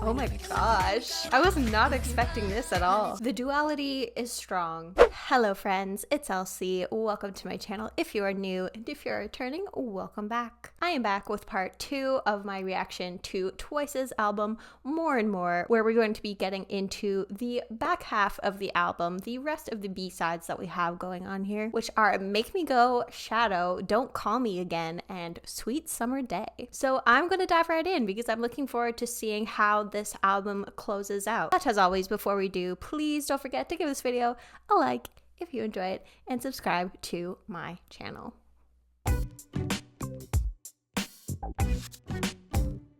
Oh my gosh, I was not expecting this at all. The duality is strong. Hello friends, it's Elsie. Welcome to my channel if you are new, and if you're returning, welcome back. I am back with part 2 of my reaction to TWICE's album More and More, where we're going to be getting into the back half of the album, the rest of the B-sides that we have going on here, which are Make Me Go, Shadow, Don't Call Me Again, and Sweet Summer Day. So I'm going to dive right in because I'm looking forward to seeing how this album closes out. But as always, before we do, please don't forget to give this video a like if you enjoy it and subscribe to my channel.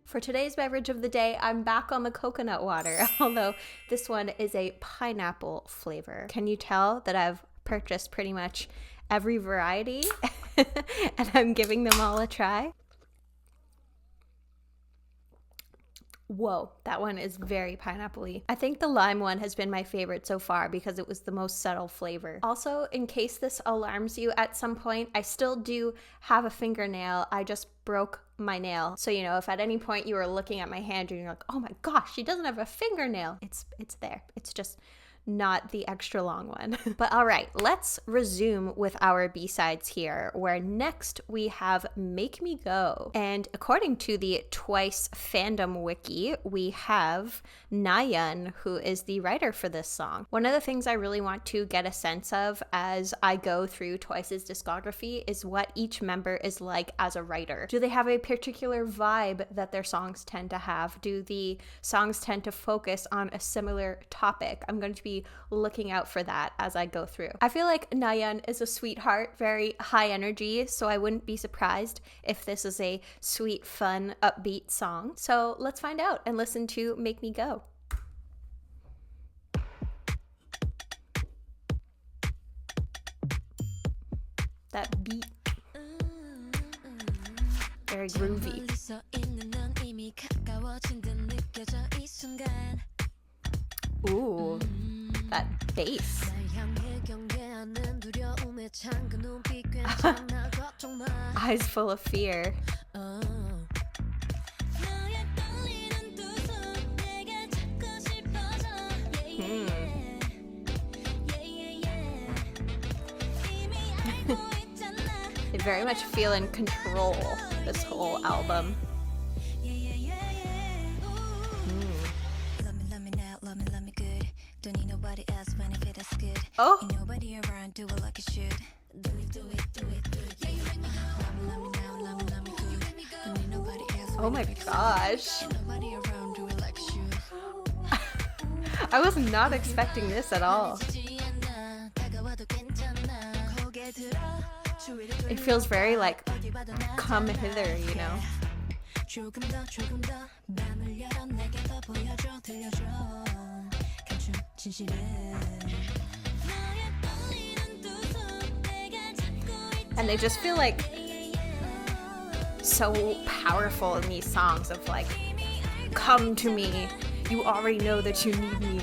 For today's beverage of the day, I'm back on the coconut water, although this one is a pineapple flavor. Can you tell that I've purchased pretty much every variety and I'm giving them all a try? Whoa, that one is very pineapple-y. I think the lime one has been my favorite so far because it was the most subtle flavor. Also, in case this alarms you at some point, I still do have a fingernail. I just broke my nail. So, you know, if at any point you were looking at my hand and you're like, oh my gosh, she doesn't have a fingernail. It's there. It's just not the extra long one. But all right, let's resume with our B-sides here, where next we have Make Me Go. And according to the TWICE fandom wiki, we have Nayeon, who is the writer for this song. One of the things I really want to get a sense of as I go through TWICE's discography is what each member is like as a writer. Do they have a particular vibe that their songs tend to have? Do the songs tend to focus on a similar topic? I'm going to be looking out for that as I go through. I feel like Nayeon is a sweetheart, very high energy, so I wouldn't be surprised if this is a sweet, fun, upbeat song. So let's find out and listen to Make Me Go. That beat, very groovy. Ooh, that bass. Eyes full of fear. They very much feel in control this whole album. Oh! Oh my gosh. I was not expecting this at all. It feels very like, come hither, you know? And they just feel like so powerful in these songs of like, come to me, you already know that you need me.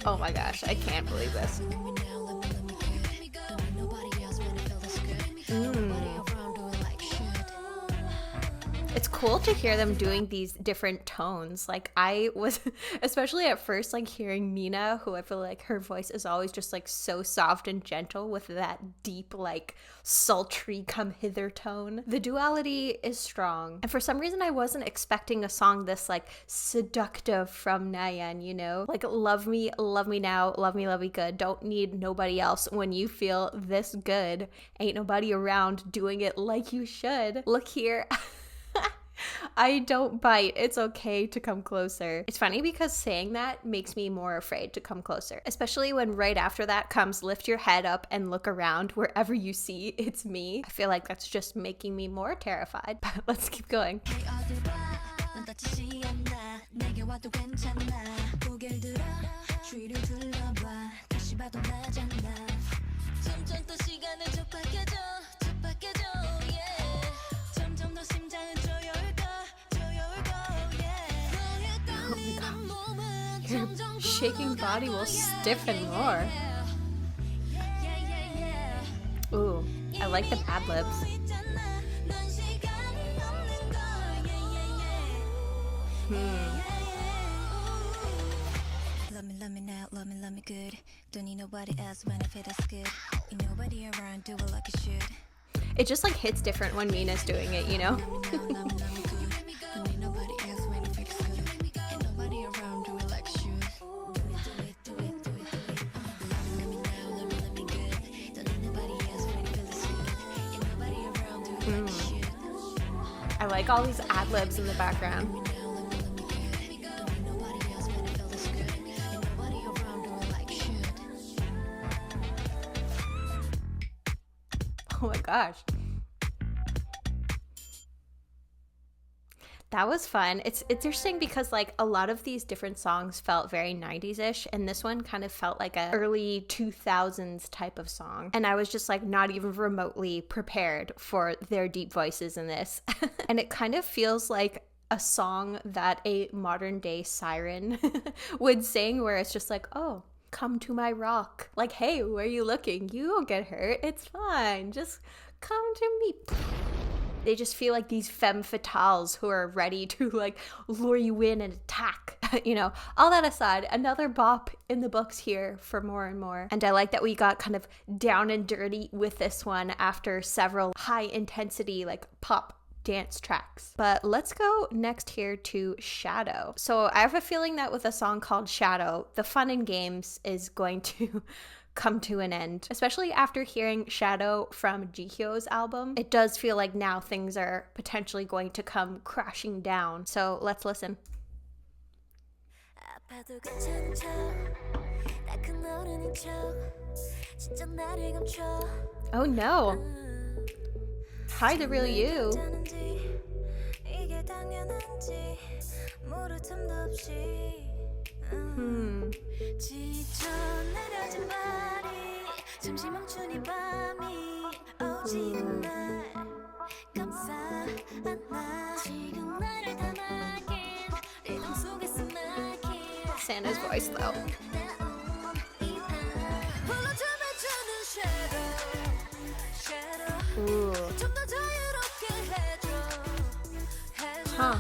Oh my gosh, I can't believe this. It's cool to hear them doing these different tones. Like I was, especially at first, like hearing Mina, who I feel like her voice is always just like so soft and gentle with that deep, like sultry come hither tone. The duality is strong. And for some reason, I wasn't expecting a song this like seductive from Nayeon, you know? Like love me now, love me good. Don't need nobody else when you feel this good. Ain't nobody around doing it like you should. Look here. I don't bite. It's okay to come closer. It's funny because saying that makes me more afraid to come closer, especially when right after that comes lift your head up and look around. Wherever you see, it's me. I feel like that's just making me more terrified, but let's keep going. shaking body will stiffen more. Ooh, I like the ad libs. Love me good. Don't need nobody else when I feel that's good. Ain't nobody around, do it like it should. It just like hits different when Mina's doing it, you know? Love me good. Don't need nobody else when I feel that's good. Ain't nobody around, do it like it should. Do it. Love me good. Don't need nobody else when I feel that's good. Ain't nobody around, do it like it should. I like all these ad libs in the background. Oh my gosh. That was fun. It's interesting because like a lot of these different songs felt very 90s-ish, and this one kind of felt like a early 2000s type of song. And I was just like not even remotely prepared for their deep voices in this. And it kind of feels like a song that a modern day siren would sing, where it's just like, oh, come to my rock. Like, hey, where are you looking? You won't get hurt. It's fine. Just come to me. They just feel like these femme fatales who are ready to like lure you in and attack. You know, all that aside, another bop in the books here for more and more. And I like that we got kind of down and dirty with this one after several high intensity like pop dance tracks. But let's go next here to Shadow. So I have a feeling that with a song called Shadow, the fun and games is going to come to an end, especially after hearing Shadow from Jihyo's album. It does feel like now things are potentially going to come crashing down. So let's listen. Oh no. Hi, the real you. Santa's voice though. Ooh. Huh.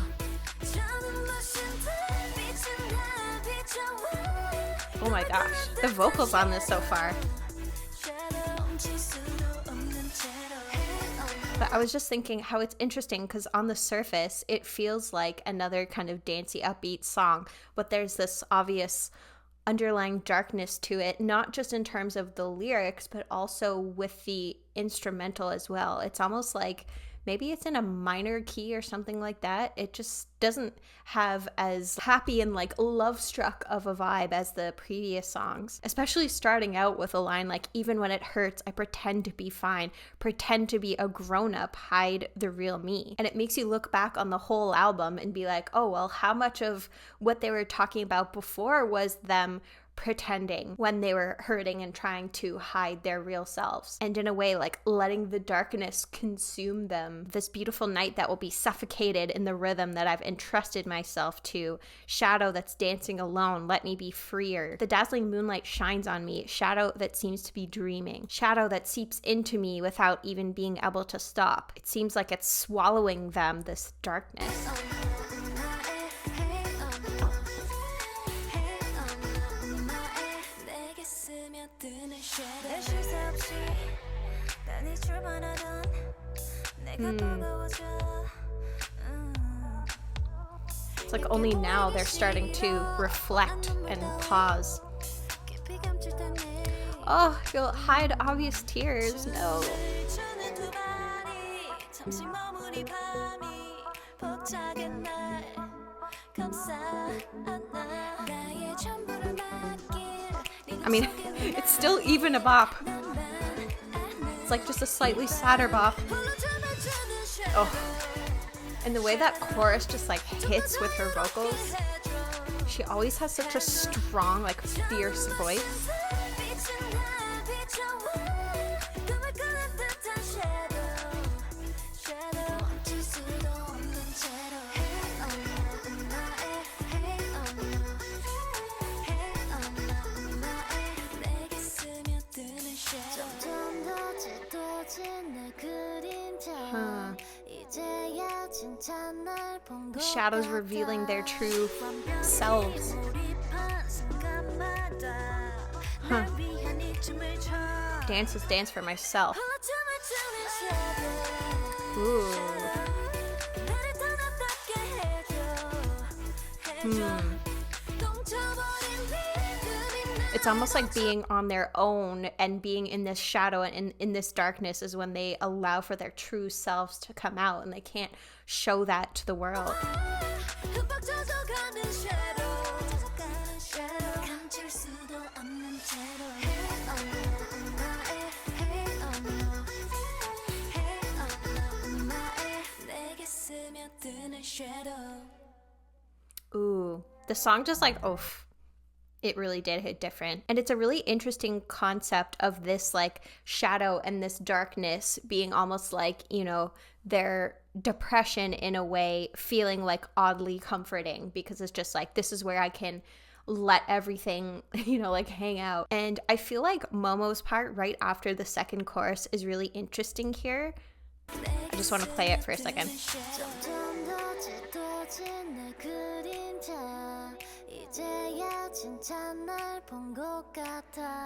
Oh my gosh, the vocals on this so far. But I was just thinking how it's interesting because on the surface, it feels like another kind of dancey, upbeat song, but there's this obvious underlying darkness to it, not just in terms of the lyrics, but also with the instrumental as well. It's almost like maybe it's in a minor key or something like that. It just doesn't have as happy and like love struck of a vibe as the previous songs, especially starting out with a line like, even when it hurts, I pretend to be fine, pretend to be a grown-up, hide the real me. And it makes you look back on the whole album and be like, oh, well, how much of what they were talking about before was them pretending when they were hurting and trying to hide their real selves, and in a way like letting the darkness consume them. This beautiful night that will be suffocated in the rhythm that I've entrusted myself to. Shadow that's dancing alone, let me be freer. The dazzling moonlight shines on me. Shadow that seems to be dreaming. Shadow that seeps into me without even being able to stop. It seems like it's swallowing them, this darkness. It's like only now they're starting to reflect and pause. Oh, you'll hide obvious tears. No. I mean, it's still even a bop. It's like just a slightly sadder bop. Oh. And the way that chorus just like hits with her vocals. She always has such a strong, like fierce voice. The shadows revealing their true selves. Huh. Dance is dance for myself. Ooh. It's almost like being on their own and being in this shadow and in this darkness is when they allow for their true selves to come out, and they can't show that to the world. Ooh, the song just like, oof. It really did hit different. And it's a really interesting concept of this like shadow and this darkness being almost like, you know, their depression in a way feeling like oddly comforting, because it's just like, this is where I can let everything, you know, like hang out. And I feel like Momo's part right after the second chorus is really interesting here. I just want to play it for a second.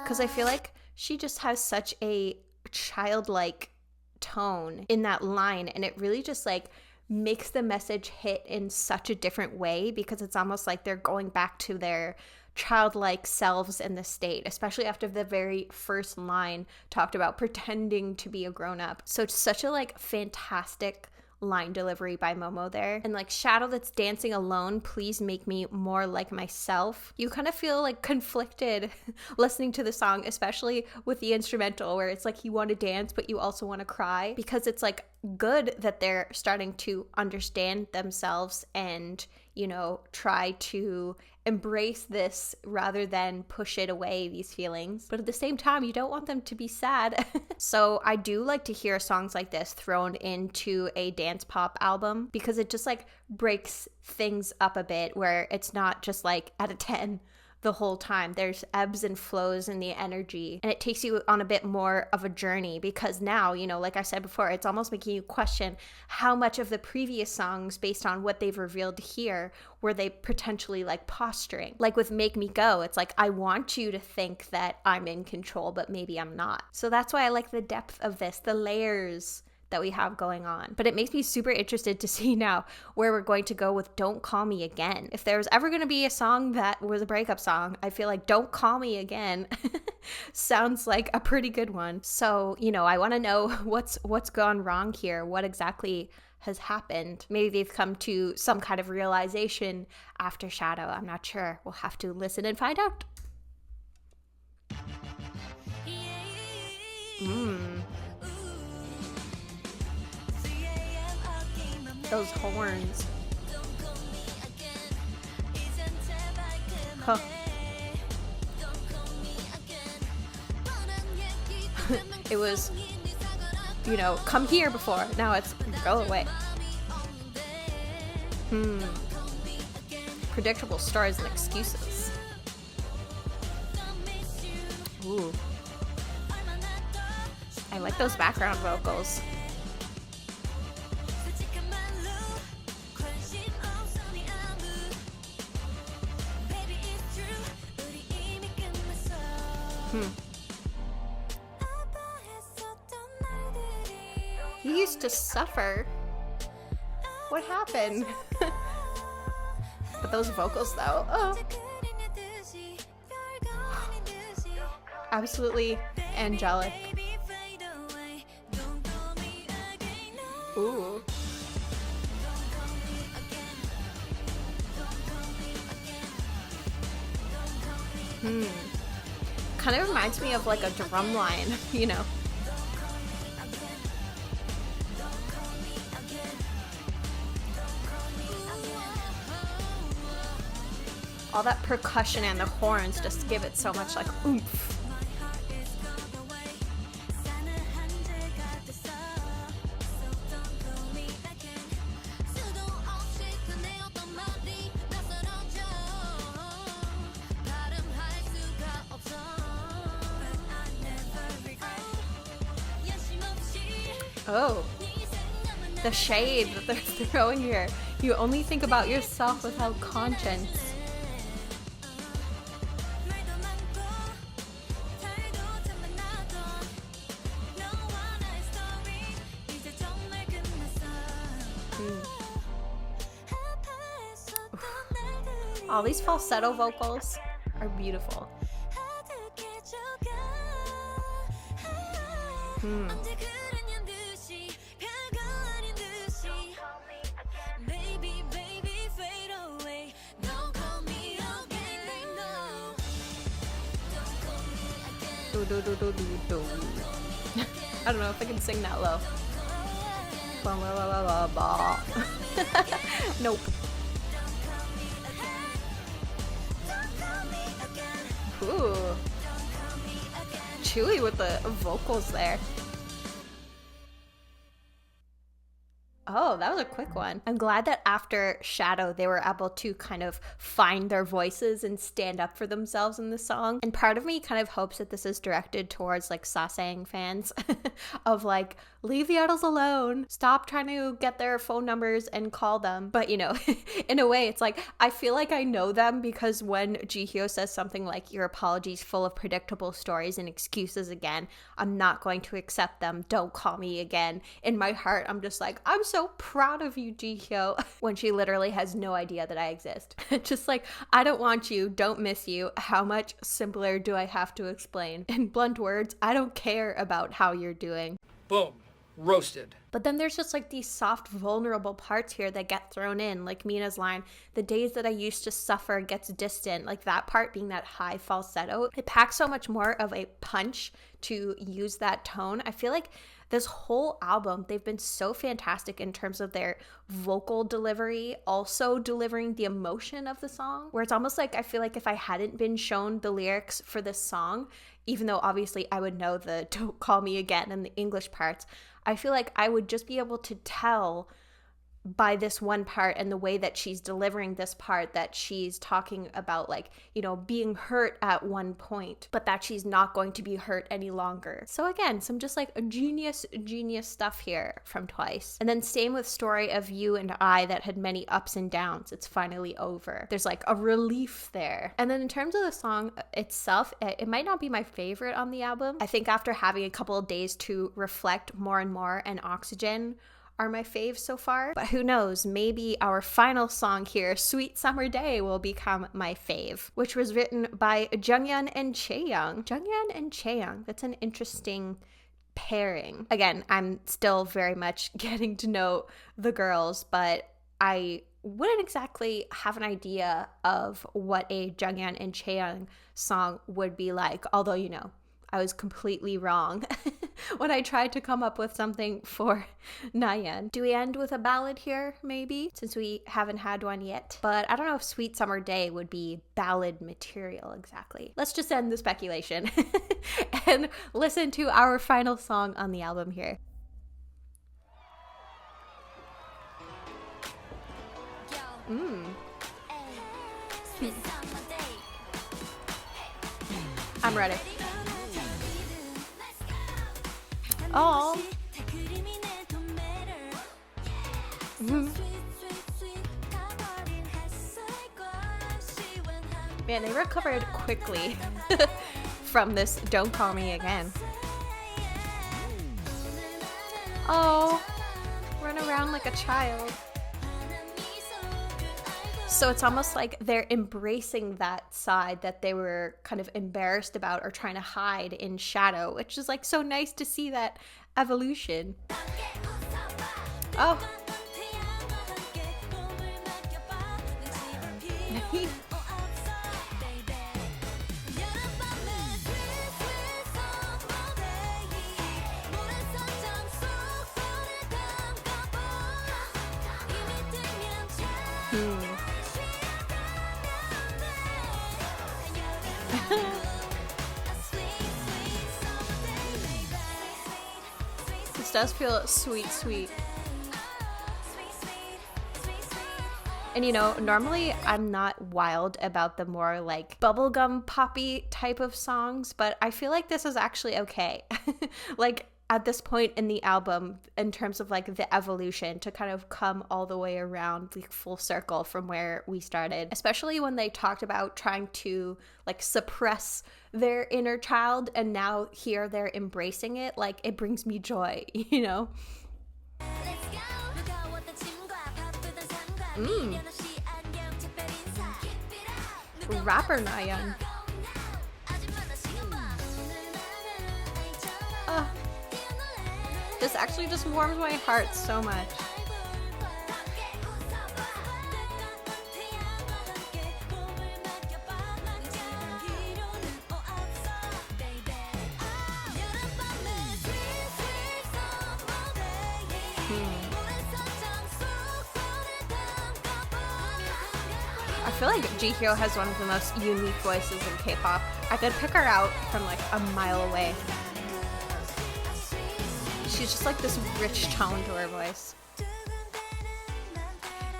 Because I feel like she just has such a childlike tone in that line, and it really just like makes the message hit in such a different way, because it's almost like they're going back to their childlike selves in the state, especially after the very first line talked about pretending to be a grown-up. So it's such a like fantastic line delivery by Momo there. And like, shadow that's dancing alone, please make me more like myself. You kind of feel like conflicted listening to the song, especially with the instrumental, where it's like you want to dance but you also want to cry, because it's like good that they're starting to understand themselves and, you know, try to embrace this rather than push it away, these feelings. But at the same time, you don't want them to be sad. So I do like to hear songs like this thrown into a dance pop album, because it just like breaks things up a bit, where it's not just like at a 10 the whole time. There's ebbs and flows in the energy, and it takes you on a bit more of a journey, because now, you know, like I said before, it's almost making you question how much of the previous songs, based on what they've revealed here, were they potentially like posturing. Like with Make Me Go, it's like, I want you to think that I'm in control, but maybe I'm not. So that's why I like the depth of this, the layers that we have going on. But it makes me super interested to see now where we're going to go with Don't Call Me Again. If there's ever going to be a song that was a breakup song, I feel like Don't Call Me Again sounds like a pretty good one. So, you know, I want to know what's gone wrong here. What exactly has happened? Maybe they've come to some kind of realization after Shadow. I'm not sure. We'll have to listen and find out. Those horns. Huh. It was, you know, come here before. Now it's go away. Predictable stories and excuses. Ooh. I like those background vocals. You used to suffer. What happened? But those vocals though, oh. Absolutely angelic. Ooh. Kind of reminds me of like a drum line, you know. All that percussion and the horns just give it so much like oomph. Oh. The shade that they're throwing here. You only think about yourself without conscience. All these falsetto vocals are beautiful. I don't know if I can sing that low. Nope. Ooh. Chewy with the vocals there. Oh, that was a quick one. I'm glad that after Shadow, they were able to kind of find their voices and stand up for themselves in the song. And part of me kind of hopes that this is directed towards like Sasang fans of like, leave the idols alone. Stop trying to get their phone numbers and call them. But you know, in a way, it's like, I feel like I know them because when Jihyo says something like, your apologies full of predictable stories and excuses again, I'm not going to accept them. Don't call me again. In my heart, I'm just like, I'm so proud of you, Jihyo. When she literally has no idea that I exist. Just like, I don't want you, don't miss you. How much simpler do I have to explain? In blunt words, I don't care about how you're doing. Boom. Roasted. But then there's just like these soft, vulnerable parts here that get thrown in, like Mina's line, the days that I used to suffer gets distant, like that part being that high falsetto. It packs so much more of a punch to use that tone. I feel like this whole album, they've been so fantastic in terms of their vocal delivery, also delivering the emotion of the song, where it's almost like I feel like if I hadn't been shown the lyrics for this song, even though obviously I would know the don't call me again and the English parts, I feel like I would just be able to tell by this one part and the way that she's delivering this part that she's talking about, like, you know, being hurt at one point, but that she's not going to be hurt any longer. So again, some just like a genius stuff here from Twice. And then same with Story of You and I that had many ups and downs. It's finally over. There's like a relief there. And then in terms of the song itself, it might not be my favorite on the album. I think after having a couple of days to reflect more and more, and Oxygen are my faves so far, but who knows, maybe our final song here, Sweet Summer Day, will become my fave, which was written by Junghyun and Chaeyoung. Junghyun and Chaeyoung, that's an interesting pairing. Again, I'm still very much getting to know the girls, but I wouldn't exactly have an idea of what a Junghyun and Chaeyoung song would be like, although, you know, I was completely wrong when I tried to come up with something for Nayeon. Do we end with a ballad here, maybe? Since we haven't had one yet. But I don't know if Sweet Summer Day would be ballad material exactly. Let's just end the speculation and listen to our final song on the album here. I'm ready. Oh. Man, they recovered quickly from this Don't Call Me Again. Oh, run around like a child. So it's almost like they're embracing that side that they were kind of embarrassed about or trying to hide in Shadow, which is like so nice to see that evolution. Oh. This does feel sweet. And you know, normally I'm not wild about the more like bubblegum poppy type of songs, but I feel like this is actually okay. Like, at this point in the album in terms of like the evolution to kind of come all the way around, like full circle from where we started, especially when they talked about trying to like suppress their inner child, and now here they're embracing it. Like, it brings me joy, you know? Rapper Nayeon. This actually just warms my heart so much. I feel like Jihyo has one of the most unique voices in K-pop. I could pick her out from like a mile away. She's just like this rich tone to her voice.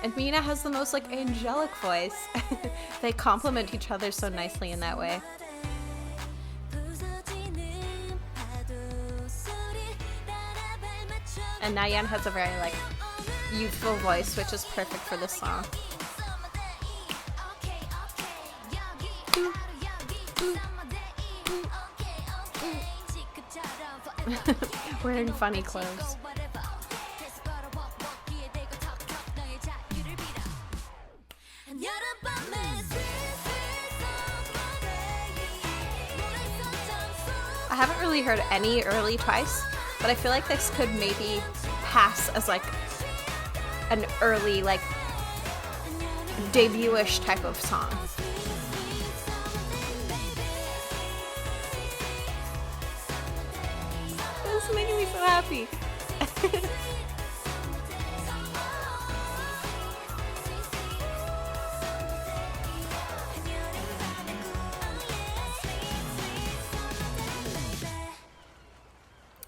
And Mina has the most like angelic voice. They complement each other so nicely in that way. And Nayeon has a very like youthful voice, which is perfect for this song. Wearing funny clothes. I haven't really heard any early Twice, but I feel like this could maybe pass as like an early like debut-ish type of song. This is making me so happy.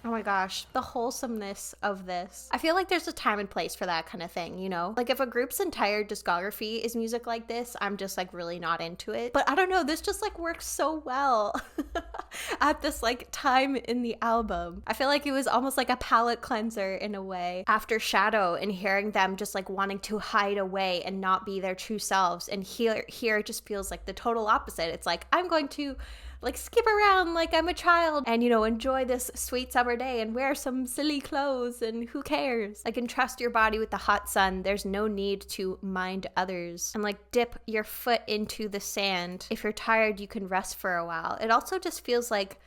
Oh my gosh, the wholesomeness of this. I feel like there's a time and place for that kind of thing, you know? Like if a group's entire discography is music like this, I'm just like really not into it. But I don't know, this just like works so well at this like time in the album. I feel like it was almost like a palate cleanser in a way after Shadow, and hearing them just like wanting to hide away and not be their true selves. And here it just feels like the total opposite. It's like, I'm going to like skip around like I'm a child and, you know, enjoy this sweet summer day and wear some silly clothes and who cares? Like, entrust your body with the hot sun. There's no need to mind others. And like dip your foot into the sand. If you're tired, you can rest for a while. It also just feels like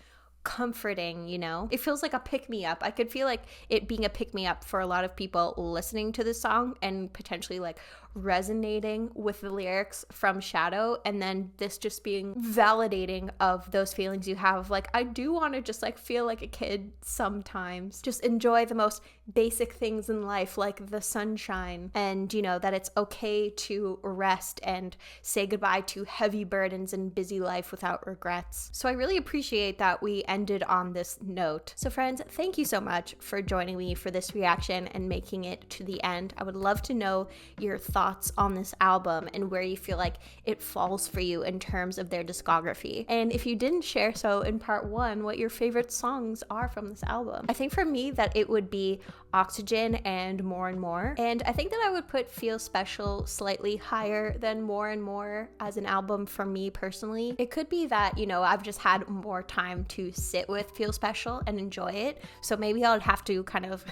comforting, you know? It feels like a pick-me-up. I could feel like it being a pick-me-up for a lot of people listening to this song and potentially like resonating with the lyrics from Shadow, and then this just being validating of those feelings you have. Like, I do want to just like feel like a kid sometimes. Just enjoy the most basic things in life, like the sunshine, and you know that it's okay to rest and say goodbye to heavy burdens and busy life without regrets. So I really appreciate that we ended on this note. So friends, thank you so much for joining me for this reaction and making it to the end. I would love to know your thoughts on this album and where you feel like it falls for you in terms of their discography. And if you didn't share so in part 1, what your favorite songs are from this album. I think for me that it would be Oxygen and More and More. And I think that I would put Feel Special slightly higher than More and More as an album for me personally. It could be that, you know, I've just had more time to sit with Feel Special and enjoy it. So maybe I'll have to kind of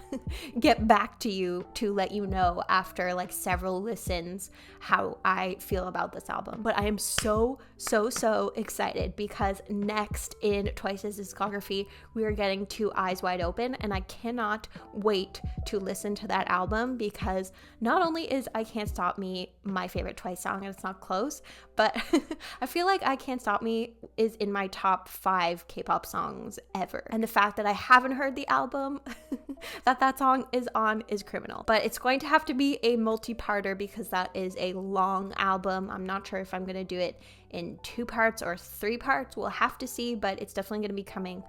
get back to you to let you know after like several listens how I feel about this album. But I am so excited because next in Twice's discography, we are getting to Eyes Wide Open, and I cannot wait to listen to that album because not only is I Can't Stop Me my favorite Twice song, and it's not close, but I feel like I Can't Stop Me is in my top 5 K-pop songs ever. And the fact that I haven't heard the album that song is on is criminal. But it's going to have to be a multi-parter because that is a long album. I'm not sure if I'm going to do it in 2 parts or 3 parts. We'll have to see, but it's definitely going to be coming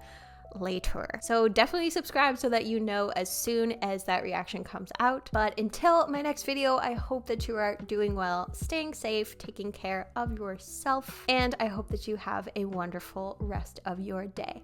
later. So definitely subscribe so that you know as soon as that reaction comes out. But until my next video, I hope that you are doing well, staying safe, taking care of yourself, and I hope that you have a wonderful rest of your day.